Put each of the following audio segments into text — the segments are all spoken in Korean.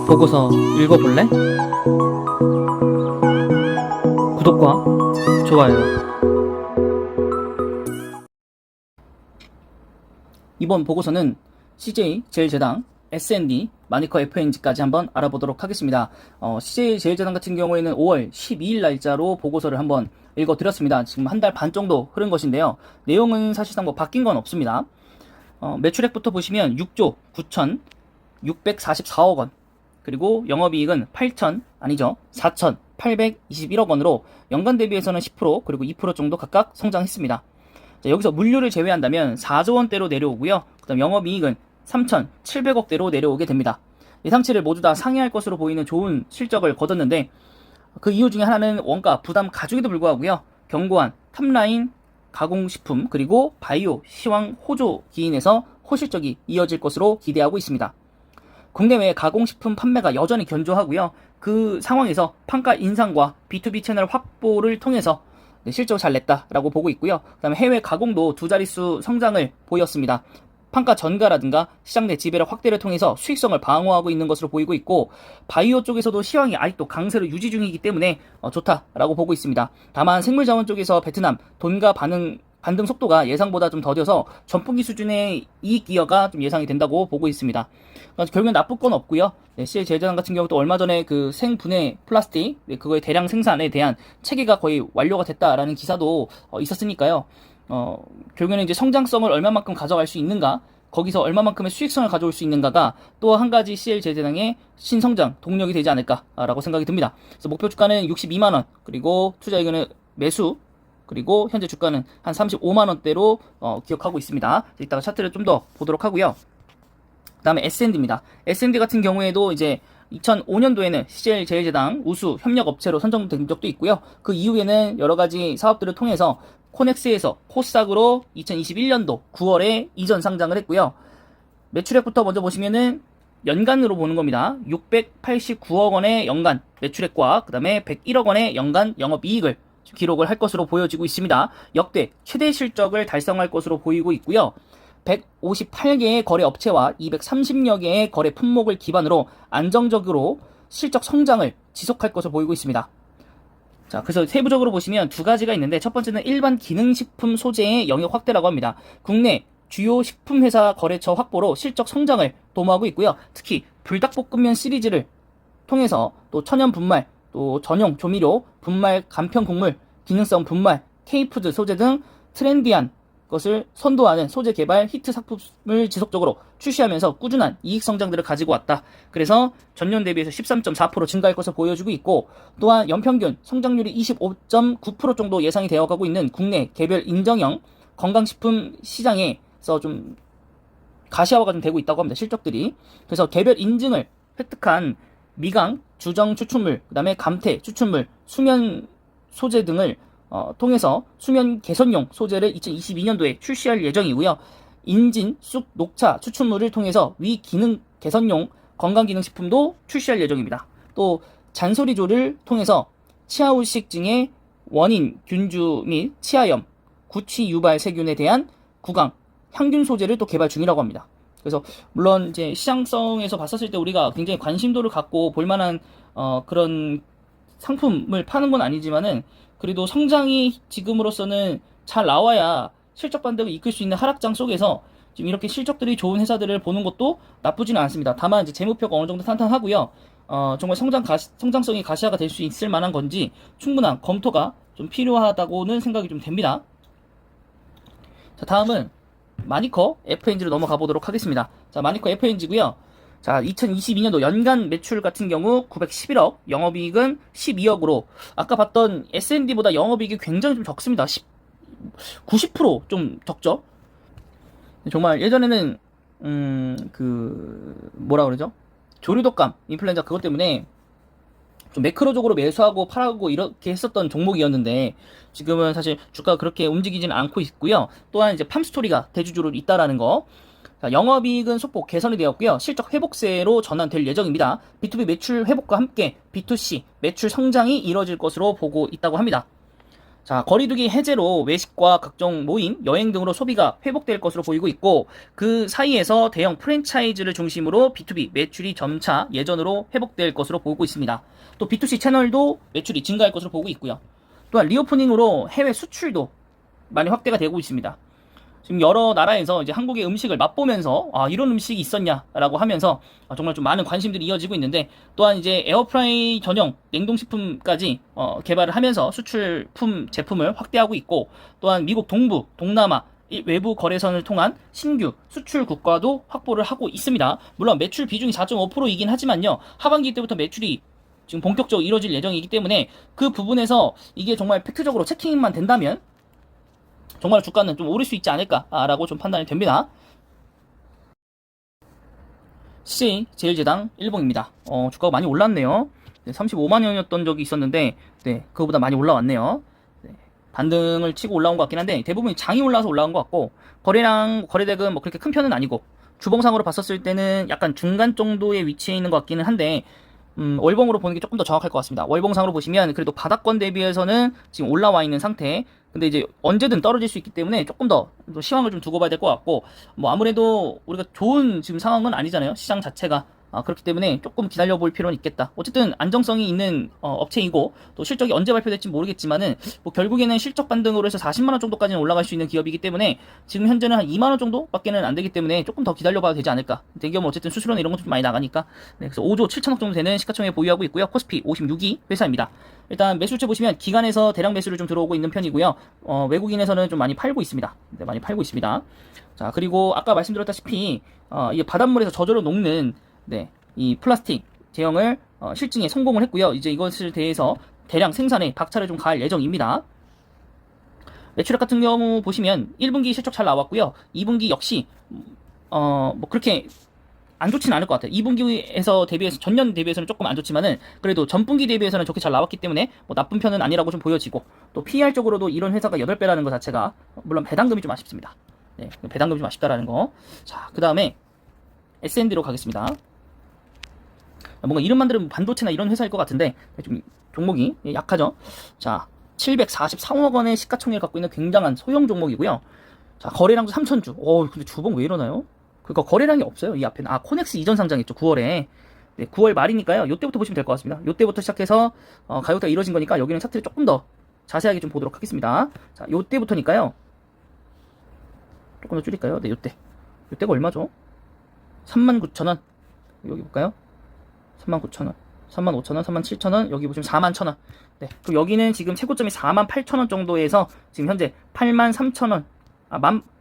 보고서 읽어볼래? 구독과 좋아요. 이번 보고서는 CJ 제일제당, S&D, 마니커 FNG까지 한번 알아보도록 하겠습니다. CJ 제일제당 같은 경우에는 5월 12일 날짜로 보고서를 한번 읽어드렸습니다. 지금 한 달 반 정도 흐른 것인데요. 내용은 사실상 뭐 바뀐 건 없습니다. 매출액부터 보시면 6조 9,644억 원, 그리고 영업이익은 4,821억 원으로 연간 대비해서는 10% 그리고 2% 정도 각각 성장했습니다. 자, 여기서 물류를 제외한다면 4조 원대로 내려오고요. 그 다음 영업이익은 3,700억대로 내려오게 됩니다. 예상치를 모두 다 상회할 것으로 보이는 좋은 실적을 거뒀는데, 그 이유 중에 하나는 원가 부담 가중에도 불구하고요, 견고한 탑라인, 가공식품, 그리고 바이오, 시황, 호조 기인에서 호실적이 이어질 것으로 기대하고 있습니다. 국내외 가공식품 판매가 여전히 견조하고요. 그 상황에서 판가 인상과 B2B 채널 확보를 통해서 실적을 잘 냈다라고 보고 있고요. 그 다음에 해외 가공도 두 자릿수 성장을 보였습니다. 판가 전가라든가 시장 내 지배력 확대를 통해서 수익성을 방어하고 있는 것으로 보이고 있고, 바이오 쪽에서도 시황이 아직도 강세로 유지 중이기 때문에 좋다라고 보고 있습니다. 다만 생물자원 쪽에서 베트남 돈가 반등 속도가 예상보다 좀 더뎌서 전분기 수준의 이익 기여가 좀 예상이 된다고 보고 있습니다. 결국엔 나쁠 건 없고요. CJ 제일제당 같은 경우도 얼마 전에 그 생분해 플라스틱, 그거의 대량 생산에 대한 체계가 거의 완료가 됐다라는 기사도 있었으니까요. 결국에는 이제 성장성을 얼마만큼 가져갈 수 있는가, 거기서 얼마만큼의 수익성을 가져올 수 있는가가 또 한 가지 CJ 제일제당의 신성장 동력이 되지 않을까라고 생각이 듭니다. 그래서 목표 주가는 62만 원, 그리고 투자이익은 매수, 그리고 현재 주가는 한 35만 원대로 기억하고 있습니다. 이따가 차트를 좀 더 보도록 하고요. 그 다음에 S&D입니다. S&D 같은 경우에도 이제 2005년도에는 CJ 제일제당 우수 협력업체로 선정된 적도 있고요. 그 이후에는 여러 가지 사업들을 통해서 코넥스에서 코스닥으로 2021년도 9월에 이전 상장을 했고요. 매출액부터 먼저 보시면은 연간으로 보는 겁니다. 689억 원의 연간 매출액과 그 다음에 101억 원의 연간 영업이익을 기록을 할 것으로 보여지고 있습니다. 역대 최대 실적을 달성할 것으로 보이고 있고요. 158개의 거래 업체와 230여 개의 거래 품목을 기반으로 안정적으로 실적 성장을 지속할 것으로 보이고 있습니다. 자, 그래서 세부적으로 보시면 두 가지가 있는데, 첫 번째는 일반 기능식품 소재의 영역 확대라고 합니다. 국내 주요 식품회사 거래처 확보로 실적 성장을 도모하고 있고요. 특히 불닭볶음면 시리즈를 통해서 또 천연 분말, 또 전용 조미료, 분말 간편 국물, 기능성 분말, K푸드 소재 등 트렌디한 것을 선도하는 소재 개발 히트 상품을 지속적으로 출시하면서 꾸준한 이익 성장들을 가지고 왔다. 그래서 전년 대비해서 13.4% 증가할 것을 보여주고 있고, 또한 연평균 성장률이 25.9% 정도 예상이 되어가고 있는 국내 개별 인정형 건강식품 시장에서 좀 가시화가 좀 되고 있다고 합니다. 실적들이. 그래서 개별 인증을 획득한 미강, 주정 추출물, 그 다음에 감태 추출물, 수면 소재 등을 통해서 수면 개선용 소재를 2022년도에 출시할 예정이고요. 인진, 쑥, 녹차 추출물을 통해서 위 기능 개선용 건강기능식품도 출시할 예정입니다. 또 잔소리조를 통해서 치아후식증의 원인 균주 및 치아염, 구취 유발 세균에 대한 구강, 향균 소재를 또 개발 중이라고 합니다. 그래서 물론 이제 시장성에서 봤었을 때 우리가 굉장히 관심도를 갖고 볼만한 그런 상품을 파는 건 아니지만은, 그래도 성장이 지금으로서는 잘 나와야 실적 반등을 이끌 수 있는 하락장 속에서 지금 이렇게 실적들이 좋은 회사들을 보는 것도 나쁘지는 않습니다. 다만 이제 재무표가 어느 정도 탄탄하고요. 정말 성장성이 가시화가 될 수 있을 만한 건지 충분한 검토가 좀 필요하다고는 생각이 좀 됩니다. 자, 다음은 마니커 FNG로 넘어가 보도록 하겠습니다. 자, 마니커 FNG고요. 자, 2022년도 연간 매출 같은 경우 911억, 영업이익은 12억으로 아까 봤던 S&D보다 영업이익이 굉장히 좀 적습니다. 90% 적죠. 정말 예전에는 뭐라 그러죠? 조류독감 인플루엔자 그것 때문에 좀 매크로적으로 매수하고 팔하고 이렇게 했었던 종목이었는데, 지금은 사실 주가가 그렇게 움직이지는 않고 있고요. 또한 이제 팜스토리가 대주주로 있다라는 거. 자, 영업이익은 소폭 개선이 되었고요. 실적 회복세로 전환될 예정입니다. B2B 매출 회복과 함께 B2C 매출 성장이 이뤄질 것으로 보고 있다고 합니다. 자, 거리두기 해제로 외식과 각종 모임, 여행 등으로 소비가 회복될 것으로 보이고 있고, 그 사이에서 대형 프랜차이즈를 중심으로 B2B 매출이 점차 예전으로 회복될 것으로 보고 있습니다. 또 B2C 채널도 매출이 증가할 것으로 보고 있고요. 또한 리오프닝으로 해외 수출도 많이 확대가 되고 있습니다. 지금 여러 나라에서 이제 한국의 음식을 맛보면서 이런 음식이 있었냐라고 하면서 정말 좀 많은 관심들이 이어지고 있는데, 또한 이제 에어프라이 전용 냉동식품까지 개발을 하면서 수출품 제품을 확대하고 있고, 또한 미국 동부, 동남아 외부 거래선을 통한 신규 수출 국가도 확보를 하고 있습니다. 물론 매출 비중이 4.5%이긴 하지만요, 하반기 때부터 매출이 지금 본격적으로 이루어질 예정이기 때문에 그 부분에서 이게 정말 팩트적으로 체킹만 된다면 정말 주가는 좀 오를 수 있지 않을까라고 좀 판단이 됩니다. CJ 제일제당 일봉입니다. 주가가 많이 올랐네요. 35만 원이었던 적이 있었는데, 그거보다 많이 올라왔네요. 반등을 치고 올라온 것 같긴 한데, 대부분 장이 올라와서 올라온 것 같고, 거래대금 뭐 그렇게 큰 편은 아니고, 주봉상으로 봤었을 때는 약간 중간 정도의 위치에 있는 것 같기는 한데, 월봉으로 보는 게 조금 더 정확할 것 같습니다. 월봉상으로 보시면 그래도 바닥권 대비해서는 지금 올라와 있는 상태. 근데 이제 언제든 떨어질 수 있기 때문에 조금 더 시황을 좀 두고 봐야 될 것 같고, 뭐 아무래도 우리가 좋은 지금 상황은 아니잖아요, 시장 자체가. 그렇기 때문에 조금 기다려 볼 필요는 있겠다. 어쨌든 안정성이 있는 업체이고, 또 실적이 언제 발표될지 모르겠지만은 뭐 결국에는 실적 반등으로 해서 40만 원 정도까지는 올라갈 수 있는 기업이기 때문에 지금 현재는 한 2만 원 정도밖에는 안 되기 때문에 조금 더 기다려 봐도 되지 않을까. 대기업은 어쨌든 수수료나 이런 것도 좀 많이 나가니까. 그래서 5조 7천억 정도 되는 시가총액 보유하고 있고요. 코스피 56위 회사입니다. 일단 매수채 보시면 기관에서 대량 매수를 좀 들어오고 있는 편이고요. 외국인에서는 좀 많이 팔고 있습니다. 많이 팔고 있습니다. 자, 그리고 아까 말씀드렸다시피 이게 바닷물에서 저절로 녹는 이 플라스틱 제형을 실증에 성공을 했고요. 이제 이것을 대해서 대량 생산에 박차를 좀 가할 예정입니다. 매출액 같은 경우 보시면 1분기 실적 잘 나왔고요. 2분기 역시 뭐 그렇게 안 좋지는 않을 것 같아요. 2분기에서 대비해서 전년 대비해서는 조금 안 좋지만은 그래도 전분기 대비해서는 좋게 잘 나왔기 때문에 뭐 나쁜 편은 아니라고 좀 보여지고, 또 PER 쪽으로도 이런 회사가 8배라는 것 자체가 물론 배당금이 좀 아쉽습니다. 배당금이 좀 아쉽다라는 거. 자, 그 다음에 S&D로 가겠습니다. 뭔가 이름만 들으면 반도체나 이런 회사일 것 같은데 좀 종목이 약하죠. 자, 744억 원의 시가총액을 갖고 있는 굉장한 소형 종목이고요. 자, 거래량도 3천주. 근데 주봉 왜 이러나요? 그러니까 거래량이 없어요. 이 앞에는. 코넥스 이전 상장했죠. 9월에. 9월 말이니까요. 요때부터 보시면 될 것 같습니다. 요때부터 시작해서 가격대가 이루어진 거니까 여기는 차트를 조금 더 자세하게 좀 보도록 하겠습니다. 자, 요때부터니까요. 조금 더 줄일까요? 요때. 요때가 얼마죠? 39,000원. 여기 볼까요? 39,000원, 35,000원, 37,000원, 여기 보시면 41,000원. 그럼 여기는 지금 최고점이 48,000원 정도에서 지금 현재 83,000원.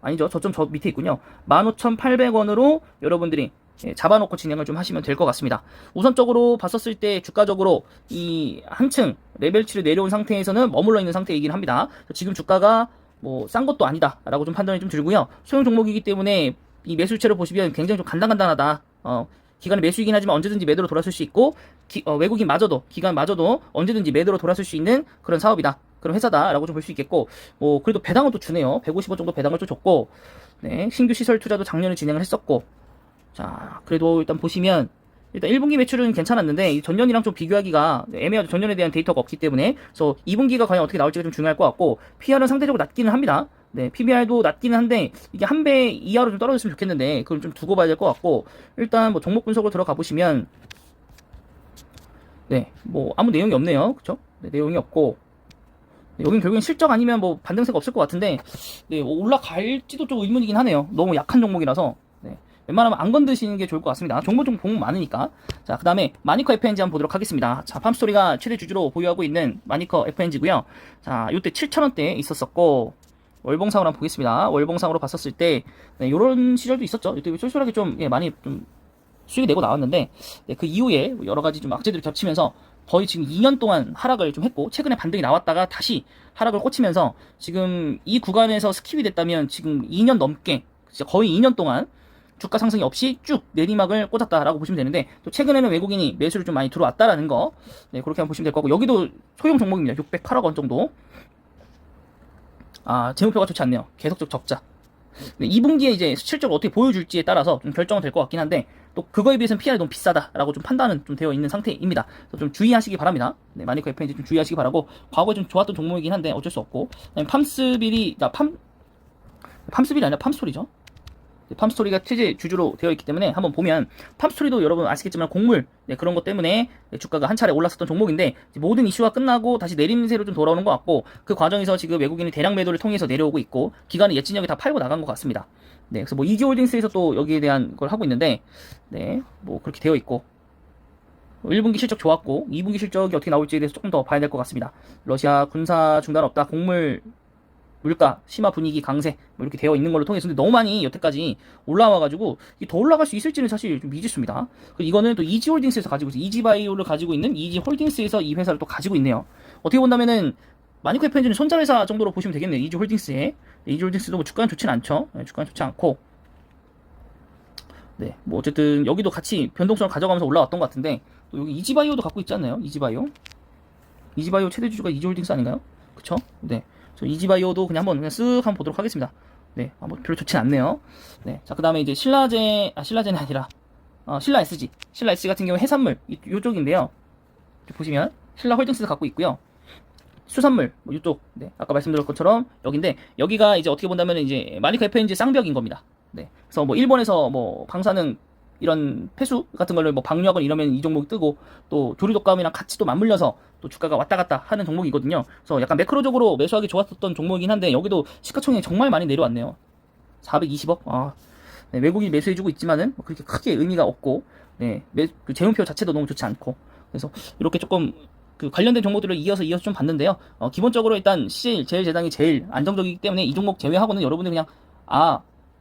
아니죠. 저 밑에 있군요. 15,800원으로 여러분들이 잡아놓고 진행을 좀 하시면 될 것 같습니다. 우선적으로 봤었을 때 주가적으로 이 한층 레벨치를 내려온 상태에서는 머물러 있는 상태이긴 합니다. 지금 주가가 뭐 싼 것도 아니다라고 좀 판단이 좀 들고요. 소형 종목이기 때문에 이 매수채를 보시면 굉장히 좀 간단하다. 기간의 매수이긴 하지만 언제든지 매도로 돌아설 수 있고, 외국인마저도, 기관마저도 언제든지 매도로 돌아설 수 있는 그런 사업이다. 그런 회사다라고 좀 볼 수 있겠고, 뭐 그래도 배당은 또 주네요. 150원 정도 배당을 또 줬고, 신규 시설 투자도 작년에 진행을 했었고. 자, 그래도 일단 보시면 일단 1분기 매출은 괜찮았는데 전년이랑 좀 비교하기가 애매하죠. 전년에 대한 데이터가 없기 때문에. 그래서 2분기가 과연 어떻게 나올지가 좀 중요할 것 같고, PR은 상대적으로 낮기는 합니다. PBR도 낮기는 한데 이게 한 배 이하로 좀 떨어졌으면 좋겠는데 그걸 좀 두고 봐야 될 것 같고, 일단 뭐 종목 분석으로 들어가 보시면 뭐 아무 내용이 없네요. 그쵸? 내용이 없고, 여긴 결국엔 실적 아니면 뭐 반등세가 없을 것 같은데, 올라갈지도 좀 의문이긴 하네요. 너무 약한 종목이라서. 웬만하면 안 건드시는 게 좋을 것 같습니다. 종목 많으니까. 자, 그 다음에 마니커 FNG 한번 보도록 하겠습니다. 자, 팜스토리가 최대 주주로 보유하고 있는 마니커 FNG고요. 자, 요때 7,000원대에 있었었고, 월봉상으로 한번 보겠습니다. 월봉상으로 봤었을 때 요런 시절도 있었죠. 이때 쏠쏠하게 좀 많이 좀 수익이 내고 나왔는데, 그 이후에 여러 가지 좀 악재들이 겹치면서 거의 지금 2년 동안 하락을 좀 했고, 최근에 반등이 나왔다가 다시 하락을 꽂히면서 지금 이 구간에서 스킵이 됐다면 지금 2년 넘게, 진짜 거의 2년 동안 주가 상승이 없이 쭉 내리막을 꽂았다라고 보시면 되는데, 또 최근에는 외국인이 매수를 좀 많이 들어왔다라는 거, 그렇게 한번 보시면 될 거고, 여기도 소형 종목입니다. 608억 원 정도. 재무표가 좋지 않네요. 계속적 적자. 네, 2분기에 이제 실적을 어떻게 보여줄지에 따라서 좀 결정은 될 것 같긴 한데, 또 그거에 비해서는 PR이 너무 비싸다라고 좀 판단은 좀 되어 있는 상태입니다. 그래서 좀 주의하시기 바랍니다. 네, 마니커 FNG 좀 주의하시기 바라고, 과거에 좀 좋았던 종목이긴 한데 어쩔 수 없고, 팜스빌이 아니라 팜스토리죠. 팜스토리가 최재 주주로 되어 있기 때문에 한번 보면, 팜스토리도 여러분 아시겠지만 곡물, 네, 그런 것 때문에 주가가 한 차례 올랐었던 종목인데, 모든 이슈가 끝나고 다시 내림세로 좀 돌아오는 것 같고, 그 과정에서 지금 외국인이 대량 매도를 통해서 내려오고 있고, 기관의 예진력이 다 팔고 나간 것 같습니다. 네, 그래서 뭐 이지홀딩스에서 또 여기에 대한 걸 하고 있는데, 네, 뭐 그렇게 되어 있고, 1분기 실적 좋았고 2분기 실적이 어떻게 나올지에 대해서 조금 더 봐야 될 것 같습니다. 러시아 군사 중단 없다, 곡물 물가 심화 분위기 강세, 뭐 이렇게 되어 있는 걸로 통해서. 근데 너무 많이 여태까지 올라와가지고 이게 더 올라갈 수 있을지는 사실 좀 미지수입니다. 이거는 또 이지홀딩스에서 가지고 있어요. 이지바이오를 가지고 있는 이지홀딩스에서 이 회사를 또 가지고 있네요. 어떻게 본다면은 마니코 FNG는 손자회사 정도로 보시면 되겠네요. 이지홀딩스에. 이지홀딩스도 뭐 주가는 좋진 않죠. 네, 주가는 좋지 않고, 네, 뭐 어쨌든 여기도 같이 변동성을 가져가면서 올라왔던 것 같은데, 또 여기 이지바이오도 갖고 있지 않나요? 이지바이오 최대 주주가 이지홀딩스 아닌가요? 그쵸? 네, 이지바이오도 그냥 한번 쓱 보도록 하겠습니다. 네, 한번 별로 좋진 않네요. 네, 자, 그 다음에 이제 신라제는 아니라 신라 SG 같은 경우 해산물 요쪽인데요. 보시면 신라 홀딩스도 갖고 있고요. 수산물 뭐 이쪽, 네, 아까 말씀드린 것처럼 여기인데, 여기가 이제 어떻게 본다면 이제 마니카 FNG 쌍벽인 겁니다. 네, 그래서 뭐 일본에서 뭐 방사능 이런 폐수 같은 걸로 뭐 방류하거나 이러면 이 종목이 뜨고, 또 조류독감이랑 같이 또 맞물려서 또 주가가 왔다 갔다 하는 종목이거든요. 그래서 약간 매크로적으로 매수하기 좋았었던 종목이긴 한데, 여기도 시가총액이 정말 많이 내려왔네요. 420억. 네, 외국인이 매수해주고 있지만은 뭐 그렇게 크게 의미가 없고, 네, 그 재무표 자체도 너무 좋지 않고, 그래서 이렇게 조금 그 관련된 종목들을 이어서 좀 봤는데요. 기본적으로 일단 CJ 제일제당이 제일 안정적이기 때문에 이 종목 제외하고는 여러분들 그냥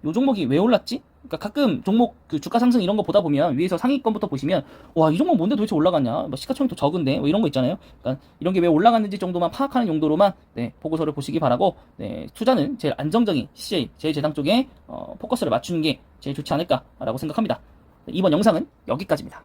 요 종목이 왜 올랐지? 그러니까 가끔 종목 그 주가 상승 이런 거 보다 보면 위에서 상위권부터 보시면, 와, 이 종목 뭔데 도대체 올라갔냐? 뭐 시가총액도 적은데 뭐 이런 거 있잖아요. 그러니까 이런 게 왜 올라갔는지 정도만 파악하는 용도로만, 네, 보고서를 보시기 바라고, 네, 투자는 제일 안정적인 CJ 제일제당 쪽에 포커스를 맞추는 게 제일 좋지 않을까라고 생각합니다. 네, 이번 영상은 여기까지입니다.